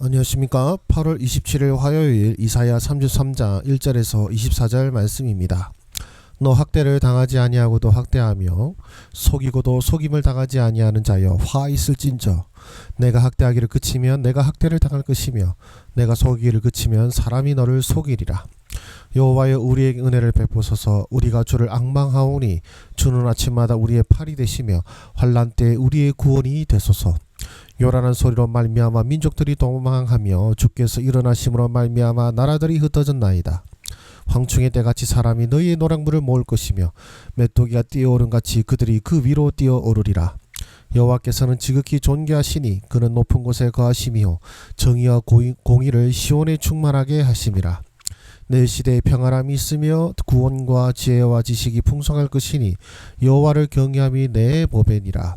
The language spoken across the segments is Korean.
안녕하십니까. 8월 27일 화요일 이사야 33장 1절에서 24절 말씀입니다. 너 학대를 당하지 아니하고도 학대하며 속이고도 속임을 당하지 아니하는 자여 화 있을진저. 내가 학대하기를 그치면 내가 학대를 당할 것이며 내가 속이기를 그치면 사람이 너를 속이리라. 여호와여 우리에게 은혜를 베푸소서. 우리가 주를 앙망하오니 주는 아침마다 우리의 팔이 되시며 환난 때에 우리의 구원이 되소서. 요란한 소리로 말미암아 민족들이 도망하며 주께서 일어나심으로 말미암아 나라들이 흩어졌나이다. 황충의 때같이 사람이 너희의 노량물을 모을 것이며 메뚜기가 뛰어오른 같이 그들이 그 위로 뛰어오르리라. 여호와께서는 지극히 존귀하시니 그는 높은 곳에 거하시며 정의와 공의를 시온에 충만하게 하심이라. 내 시대에 평안함이 있으며 구원과 지혜와 지식이 풍성할 것이니 여호와를 경외함이 내 보배니라.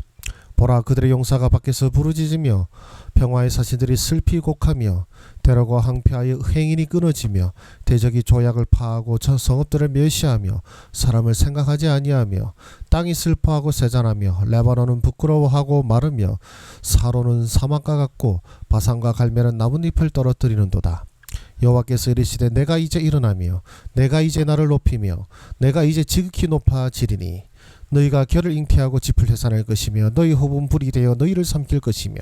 보라, 그들의 용사가 밖에서 부르짖으며 평화의 사신들이 슬피 곡하며 대로가 항폐하여 행인이 끊어지며 대적이 조약을 파하고 저 성읍들을 멸시하며 사람을 생각하지 아니하며 땅이 슬퍼하고 세잔하며 레바논은 부끄러워하고 마르며 사로는 사막과 같고 바산과 갈멜은 나뭇잎을 떨어뜨리는도다. 여호와께서 이르시되 내가 이제 일어나며 내가 이제 나를 높이며 내가 이제 지극히 높아지리니 너희가 결을 잉태하고 짚을 해산할 것이며 너희 호흡은 불이 되어 너희를 삼킬 것이며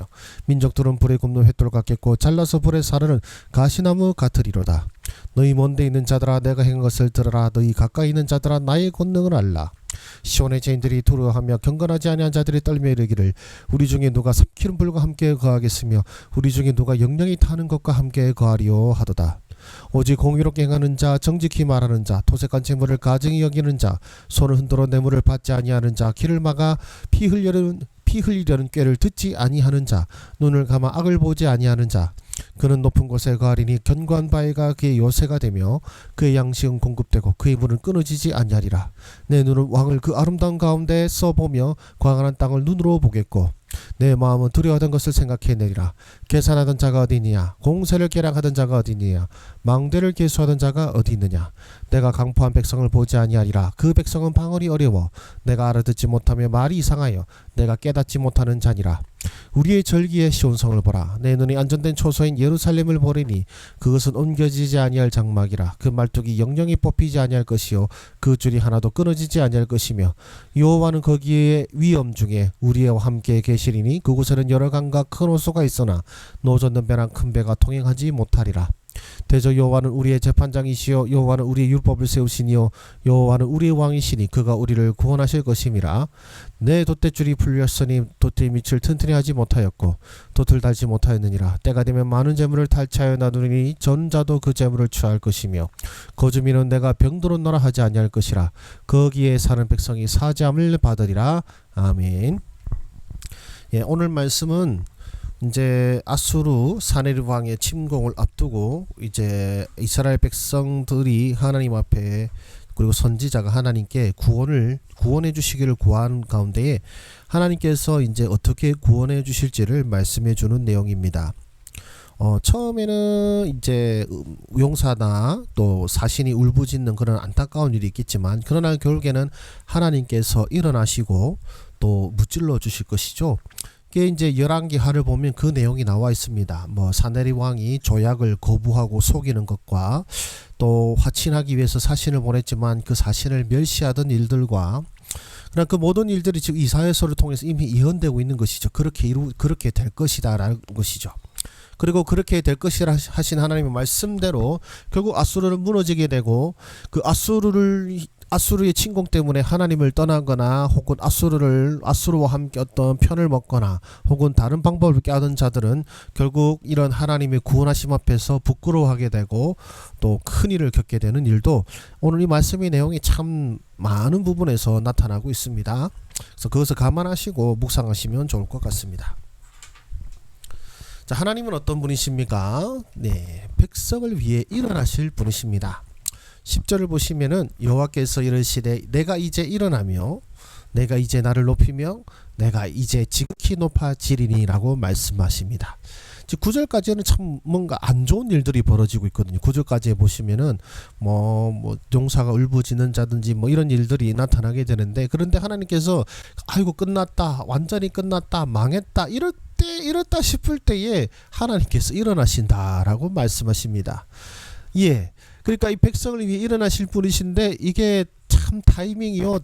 민족들은 불에 굽는 횃돌 같겠고 잘라서 불에 사르는 가시나무 같으리로다. 너희 먼데 있는 자들아 내가 행한 것을 들으라. 너희 가까이 있는 자들아 나의 권능을 알라. 시온의 죄인들이 두려워하며 경건하지 아니한 자들이 떨며 이르기를 우리 중에 누가 삽기름 불과 함께 거하겠으며 우리 중에 누가 영령이 타는 것과 함께 거하리요 하도다. 오직 공의롭게 행하는 자, 정직히 말하는 자, 토색한 재물을 가증히 여기는 자, 손을 흔들어 뇌물을 받지 아니하는 자, 귀를 막아 피 흘리려는 꾀를 듣지 아니하는 자, 눈을 감아 악을 보지 아니하는 자, 그는 높은 곳에 거하리니 견고한 바위가 그의 요새가 되며 그의 양식은 공급되고 그의 물은 끊어지지 아니하리라. 내 눈은 왕을 그 아름다운 가운데 써보며 광활한 땅을 눈으로 보겠고 내 마음은 두려워하던 것을 생각해내리라. 계산하던 자가 어디 있느냐? 공세를 계량하던 자가 어디 있느냐? 망대를 계수하던 자가 어디 있느냐? 내가 강포한 백성을 보지 아니하리라. 그 백성은 방언이 어려워 내가 알아듣지 못하며 말이 이상하여 내가 깨닫지 못하는 자니라. 우리의 절기의 시온성을 보라. 내 눈이 안전된 초소인 예루살렘을 보리니 그것은 옮겨지지 아니할 장막이라. 그 말뚝이 영영이 뽑히지 아니할 것이요 그 줄이 하나도 끊어지지 아니할 것이며 여호와는 거기에 위엄 중에 우리와 함께 계시리니 그곳에는 여러 강과 큰 호수가 있으나 노젓는 배랑 큰 배가 통행하지 못하리라. 대저 여호와는 우리의 재판장이시요 여호와는 우리의 율법을 세우시니요 여호와는 우리의 왕이시니 그가 우리를 구원하실 것임이라. 내 돛대줄이 풀렸으니 돛의 밑을 튼튼히 하지 못하였고 돛을 달지 못하였느니라. 때가 되면 많은 재물을 탈취하여 놔두니 전자도 그 재물을 취할 것이며 거주민은 내가 병들었노라 하지 아니할 것이라. 거기에 사는 백성이 사죄함을 받으리라. 아멘. 오늘 말씀은 이제 아수르 사네립 왕의 침공을 앞두고 이제 이스라엘 백성들이 하나님 앞에 그리고 선지자가 하나님께 구원해 주시기를 구한 가운데에 하나님께서 이제 어떻게 구원해 주실지를 말씀해 주는 내용입니다. 처음에는 이제 용사나 또 사신이 울부짖는 그런 안타까운 일이 있겠지만 그러나 결국에는 하나님께서 일어나시고 또 무찔러 주실 것이죠. 이게 이제 열왕기하를 보면 그 내용이 나와 있습니다. 사네립 왕이 조약을 거부하고 속이는 것과 또 화친하기 위해서 사신을 보냈지만 그 사신을 멸시하던 일들과 그러나 그 모든 일들이 지금 이사야서를 통해서 이미 예언되고 있는 것이죠. 그렇게 될 것이다라는 것이죠. 그리고 그렇게 될 것이라 하신 하나님의 말씀대로 결국 아수르는 무너지게 되고 그 아수르의 침공 때문에 하나님을 떠나거나 혹은 아수르와 함께 어떤 편을 먹거나 혹은 다른 방법을 깨닫는 자들은 결국 이런 하나님의 구원하심 앞에서 부끄러워하게 되고 또 큰일을 겪게 되는 일도 오늘 이 말씀의 내용이 참 많은 부분에서 나타나고 있습니다. 그래서 그것을 감안하시고 묵상하시면 좋을 것 같습니다. 자, 하나님은 어떤 분이십니까? 백성을 위해 일어나실 분이십니다. 10절을 보시면은 여호와께서 이르시되 내가 이제 일어나며 내가 이제 나를 높이며 내가 이제 지극히 높아지리니 라고 말씀하십니다. 즉 9절까지는 참 뭔가 안 좋은 일들이 벌어지고 있거든요. 9절까지에 보시면은 뭐 용사가 울부짖는 자든지 뭐 이런 일들이 나타나게 되는데, 그런데 하나님께서 아이고 끝났다, 완전히 끝났다, 망했다, 이렇다 싶을 때에 하나님께서 일어나신다라고 말씀하십니다. 예. 그러니까 이 백성을 위해 일어나실 분이신데, 이게 참 타이밍이요.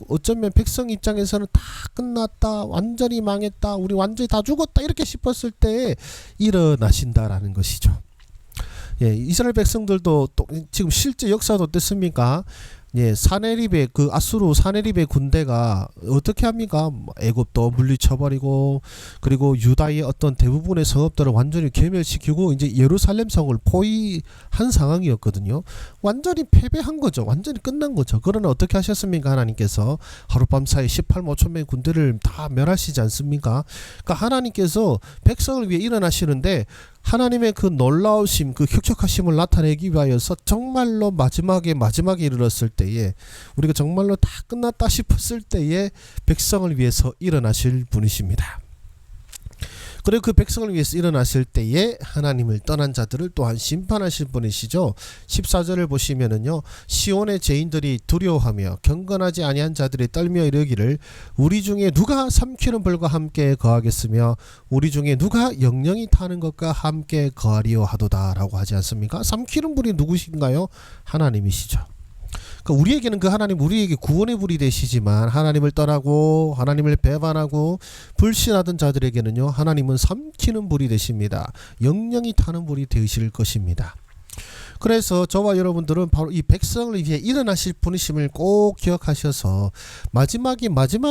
어쩌면 백성 입장에서는 다 끝났다, 완전히 망했다, 우리 완전히 다 죽었다 이렇게 싶었을 때에 일어나신다라는 것이죠. 예, 이스라엘 백성들도 또 지금 실제 역사도 어땠습니까? 예, 사네립의 그 아수르 사네립의 군대가 어떻게 합니까? 애굽도 물리쳐버리고, 그리고 유다의 어떤 대부분의 성읍들을 완전히 괴멸시키고 이제 예루살렘 성을 포위한 상황이었거든요. 완전히 패배한 거죠. 완전히 끝난 거죠. 그러나 어떻게 하셨습니까? 하나님께서 하룻밤 사이 18만 5천 명의 군대를 다 멸하시지 않습니까? 그러니까 하나님께서 백성을 위해 일어나시는데, 하나님의 그 놀라우심, 그 혁혁하심을 나타내기 위하여서 정말로 마지막에 이르렀을 때에, 우리가 정말로 다 끝났다 싶었을 때에 백성을 위해서 일어나실 분이십니다. 그리고 그 백성을 위해서 일어나실 때에 하나님을 떠난 자들을 또한 심판하실 분이시죠. 14절을 보시면은요, 시온의 죄인들이 두려워하며 경건하지 아니한 자들이 떨며 이르기를 우리 중에 누가 삼키는 불과 함께 거하겠으며 우리 중에 누가 영영이 타는 것과 함께 거하리요 하도다 라고 하지 않습니까? 삼키는 불이 누구신가요? 하나님이시죠. 그러니까 우리에게는 그 하나님, 우리에게 구원의 불이 되시지만, 하나님을 떠나고 하나님을 배반하고 불신하던 자들에게는요, 하나님은 삼키는 불이 되십니다. 영영이 타는 불이 되실 것입니다. 그래서 저와 여러분들은 바로 이 백성을 위해 일어나실 분이심을 꼭 기억하셔서 마지막에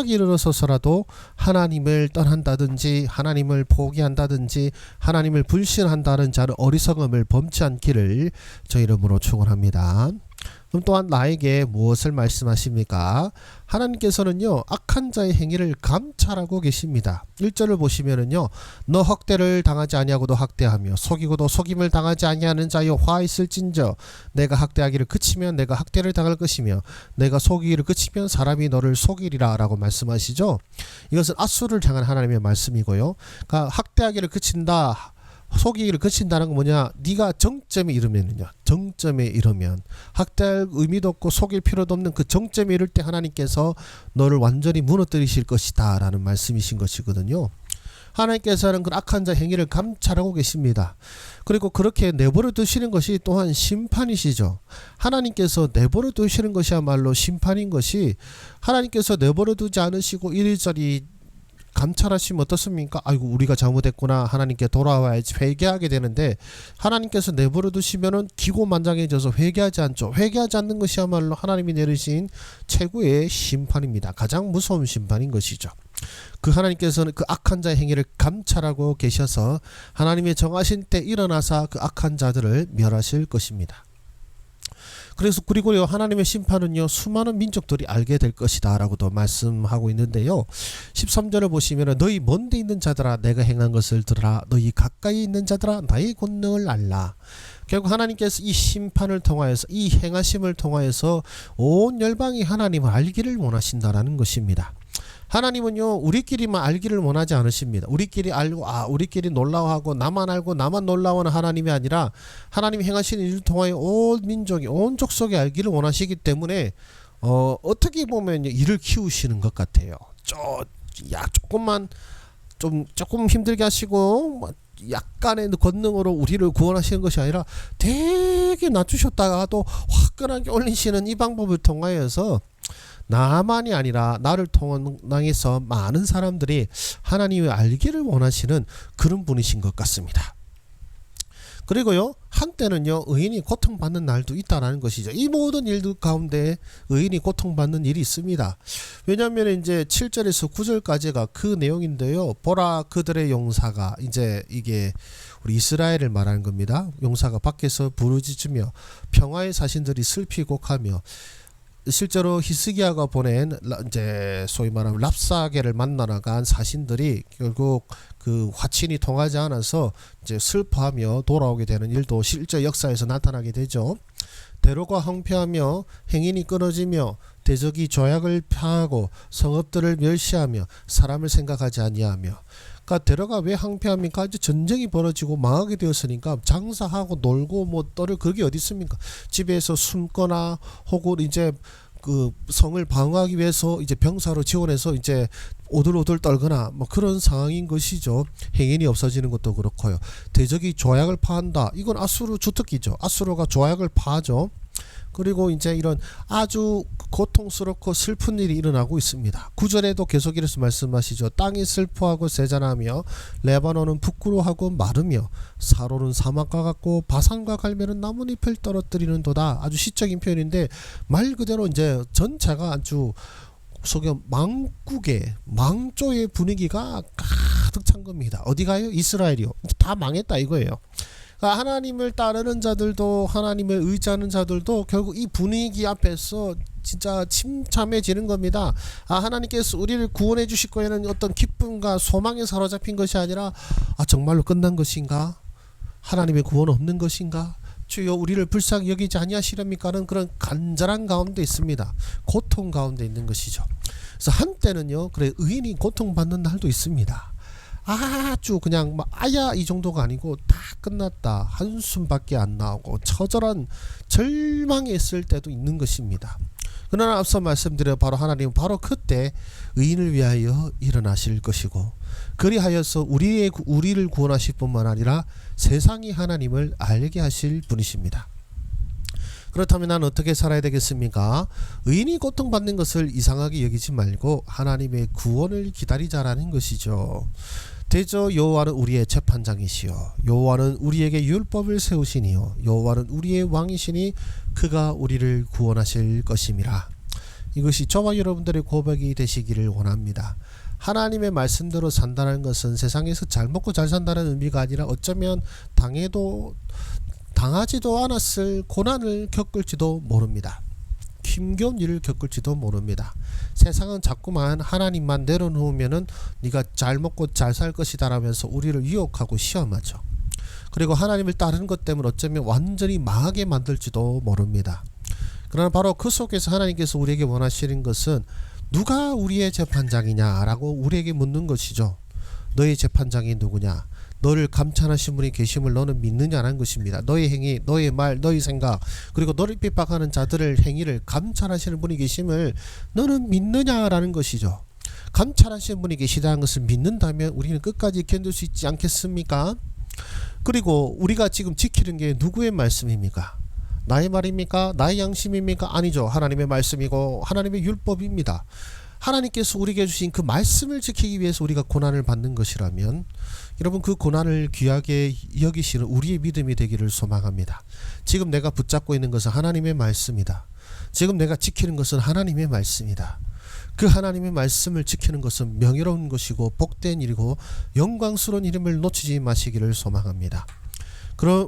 이르러서서라도 하나님을 떠난다든지 하나님을 포기한다든지 하나님을 불신한다는 자는 어리석음을 범치 않기를 저 이름으로 축원합니다. 그럼 또한 나에게 무엇을 말씀하십니까? 하나님께서는요, 악한 자의 행위를 감찰하고 계십니다. 1절을 보시면은요, 너 학대를 당하지 아니하고도 학대하며 속이고도 속임을 당하지 아니하는 자여 화 있을진저 내가 학대하기를 그치면 내가 학대를 당할 것이며 내가 속이기를 그치면 사람이 너를 속이리라 라고 말씀하시죠. 이것은 아수르를 향한 하나님의 말씀이고요. 그러니까 학대하기를 그친다, 속이기를 그친다는 건 뭐냐? 네가 정점에 이르면은요, 정점에 이르면 학대할 의미도 없고 속일 필요도 없는 그 정점에 이를 때 하나님께서 너를 완전히 무너뜨리실 것이다 라는 말씀이신 것이거든요. 하나님께서는 그 악한 자 행위를 감찰하고 계십니다. 그리고 그렇게 내버려 두시는 것이 또한 심판이시죠. 하나님께서 내버려 두시는 것이야말로 심판인 것이, 하나님께서 내버려 두지 않으시고 이리저리 감찰하시면 어떻습니까? 아이고 우리가 잘못했구나, 하나님께 돌아와야지 회개하게 되는데, 하나님께서 내버려 두시면은 기고만장해져서 회개하지 않죠. 회개하지 않는 것이야말로 하나님이 내리신 최고의 심판입니다. 가장 무서운 심판인 것이죠. 그 하나님께서는 그 악한 자의 행위를 감찰하고 계셔서 하나님의 정하신 때 일어나사 그 악한 자들을 멸하실 것입니다. 그리고요, 하나님의 심판은요, 수많은 민족들이 알게 될 것이다 라고도 말씀하고 있는데요, 13절을 보시면 너희 먼데 있는 자들아 내가 행한 것을 들으라, 너희 가까이 있는 자들아 나의 권능을 알라. 결국 하나님께서 이 심판을 통하여서, 이 행하심을 통하여서 온 열방이 하나님을 알기를 원하신다라는 것입니다. 하나님은요, 우리끼리만 알기를 원하지 않으십니다. 우리끼리 알고 우리끼리 놀라워하고 나만 알고 나만 놀라워하는 하나님이 아니라, 하나님이 행하시는 일을 통하여 온 민족이, 온 족속이 알기를 원하시기 때문에 어떻게 보면 일을 키우시는 것 같아요. 조금 힘들게 하시고 약간의 권능으로 우리를 구원하시는 것이 아니라 되게 낮추셨다가도 화끈하게 올리시는 이 방법을 통하여서 나만이 아니라 나를 통해서 많은 사람들이 하나님을 알기를 원하시는 그런 분이신 것 같습니다. 그리고요, 한때는요, 의인이 고통받는 날도 있다라는 것이죠. 이 모든 일들 가운데 의인이 고통받는 일이 있습니다. 왜냐하면 이제 7절에서 9절까지가 그 내용인데요, 보라 그들의 용사가, 이제 이게 우리 이스라엘을 말하는 겁니다. 용사가 밖에서 부르짖으며 평화의 사신들이 슬피 곡하며, 실제로 히스기야가 보낸 이제 소위 말하면 랍사게를 만나러 간 사신들이 결국 그 화친이 통하지 않아서 이제 슬퍼하며 돌아오게 되는 일도 실제 역사에서 나타나게 되죠. 대로가 황폐하며 행인이 끊어지며 대적이 조약을 파하고 성읍들을 멸시하며 사람을 생각하지 아니하며, 그러니까 대로가 왜 황폐합니까? 이제 전쟁이 벌어지고 망하게 되었으니까 장사하고 놀고 뭐 떠를 그게 어디 있습니까? 집에서 숨거나 혹은 이제 그 성을 방어하기 위해서 이제 병사로 지원해서 이제 오들오들 떨거나 뭐 그런 상황인 것이죠. 행인이 없어지는 것도 그렇고요. 대적이 조약을 파한다. 이건 아수르 주특기죠. 아수르가 조약을 파죠. 그리고 이제 이런 아주 고통스럽고 슬픈 일이 일어나고 있습니다. 9절에도 계속 이래서 말씀하시죠. 땅이 슬퍼하고 세잔하며 레바논은 부끄러워하고 마르며 사로는 사막과 같고 바산과 갈멜은 나뭇잎을 떨어뜨리는 도다. 아주 시적인 표현인데 말 그대로 이제 전체가 아주 속에 망국의 망조의 분위기가 가득 찬 겁니다. 어디 가요? 이스라엘이요. 다 망했다 이거예요. 하나님을 따르는 자들도 하나님을 의지하는 자들도 결국 이 분위기 앞에서 진짜 침참해지는 겁니다. 하나님께서 우리를 구원해 주실 거에는 어떤 기쁨과 소망에 사로잡힌 것이 아니라 정말로 끝난 것인가? 하나님의 구원 없는 것인가? 주여 우리를 불쌍히 여기지 아니하시렵니까는 그런 간절한 가운데 있습니다. 고통 가운데 있는 것이죠. 그래서 한때는요, 그래 의인이 고통받는 날도 있습니다. 아주 그냥 막 아야 이 정도가 아니고 다 끝났다 한숨밖에 안 나오고 처절한 절망에 있을 때도 있는 것입니다. 그러나 앞서 말씀드려 바로 하나님은 바로 그때 의인을 위하여 일어나실 것이고 그리하여서 우리를 구원하실 뿐만 아니라 세상이 하나님을 알게 하실 분이십니다. 그렇다면 나는 어떻게 살아야 되겠습니까? 의인이 고통받는 것을 이상하게 여기지 말고 하나님의 구원을 기다리자라는 것이죠. 대저 여호와는 우리의 재판장이시요 여호와는 우리에게 율법을 세우시니요 여호와는 우리의 왕이시니 그가 우리를 구원하실 것임이라. 이것이 저와 여러분들의 고백이 되시기를 원합니다. 하나님의 말씀대로 산다는 것은 세상에서 잘 먹고 잘 산다는 의미가 아니라 어쩌면 당하지도 않았을 고난을 겪을지도 모릅니다. 힘겨운 일을 겪을지도 모릅니다. 세상은 자꾸만 하나님만 내려놓으면은 네가 잘 먹고 잘 살 것이다 라면서 우리를 유혹하고 시험하죠. 그리고 하나님을 따르는 것 때문에 어쩌면 완전히 망하게 만들지도 모릅니다. 그러나 바로 그 속에서 하나님께서 우리에게 원하시는 것은 누가 우리의 재판장이냐 라고 우리에게 묻는 것이죠. 너의 재판장이 누구냐? 너를 감찰하신 분이 계심을 너는 믿느냐라는 것입니다. 너의 행위, 너의 말, 너의 생각 그리고 너를 핍박하는 자들의 행위를 감찰하시는 분이 계심을 너는 믿느냐라는 것이죠. 감찰하시는 분이 계시다는 것을 믿는다면 우리는 끝까지 견딜 수 있지 않겠습니까? 그리고 우리가 지금 지키는 게 누구의 말씀입니까? 나의 말입니까? 나의 양심입니까? 아니죠. 하나님의 말씀이고 하나님의 율법입니다. 하나님께서 우리에게 주신 그 말씀을 지키기 위해서 우리가 고난을 받는 것이라면 여러분 그 고난을 귀하게 여기시는 우리의 믿음이 되기를 소망합니다. 지금 내가 붙잡고 있는 것은 하나님의 말씀이다. 지금 내가 지키는 것은 하나님의 말씀이다. 그 하나님의 말씀을 지키는 것은 명예로운 것이고 복된 일이고 영광스러운 이름을 놓치지 마시기를 소망합니다.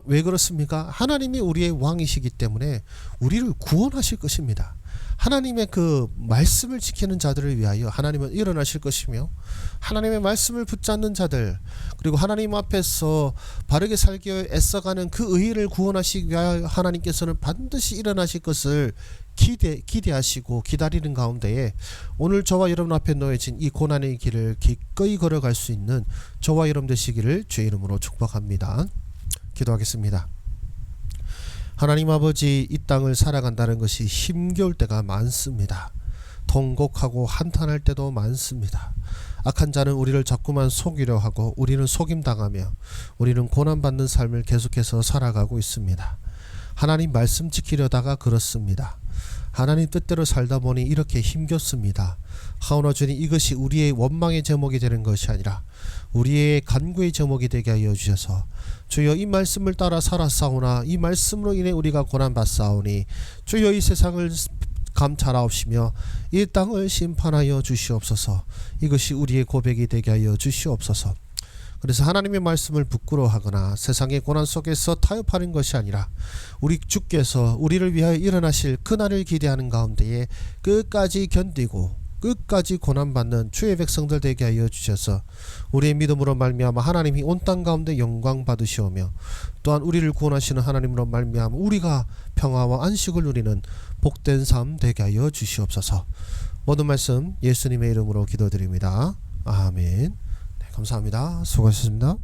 왜 그렇습니까? 하나님이 우리의 왕이시기 때문에 우리를 구원하실 것입니다. 하나님의 그 말씀을 지키는 자들을 위하여 하나님은 일어나실 것이며 하나님의 말씀을 붙잡는 자들 그리고 하나님 앞에서 바르게 살기 위해 애써가는 그 의를 구원하시기 위하여 하나님께서는 반드시 일어나실 것을 기대하시고 기다리는 가운데에 오늘 저와 여러분 앞에 놓여진 이 고난의 길을 기꺼이 걸어갈 수 있는 저와 여러분 되시기를 주의 이름으로 축복합니다. 기도하겠습니다. 하나님 아버지, 이 땅을 살아간다는 것이 힘겨울 때가 많습니다. 통곡하고 한탄할 때도 많습니다. 악한 자는 우리를 자꾸만 속이려 하고 우리는 속임당하며 우리는 고난받는 삶을 계속해서 살아가고 있습니다. 하나님 말씀 지키려다가 그렇습니다. 하나님 뜻대로 살다 보니 이렇게 힘겹습니다. 하오나 주님, 이것이 우리의 원망의 제목이 되는 것이 아니라 우리의 간구의 제목이 되게 하여 주셔서 주여 이 말씀을 따라 살았사오나 이 말씀으로 인해 우리가 고난받사오니 주여 이 세상을 감찰하옵시며 이 땅을 심판하여 주시옵소서. 이것이 우리의 고백이 되게 하여 주시옵소서. 그래서 하나님의 말씀을 부끄러워하거나 세상의 고난 속에서 타협하는 것이 아니라 우리 주께서 우리를 위하여 일어나실 그날을 기대하는 가운데에 끝까지 견디고 끝까지 고난받는 주의 백성들 되게 하여 주셔서 우리의 믿음으로 말미암아 하나님이 온 땅 가운데 영광 받으시오며 또한 우리를 구원하시는 하나님으로 말미암아 우리가 평화와 안식을 누리는 복된 삶 되게 하여 주시옵소서. 모든 말씀 예수님의 이름으로 기도드립니다. 아멘. 감사합니다. 수고하셨습니다.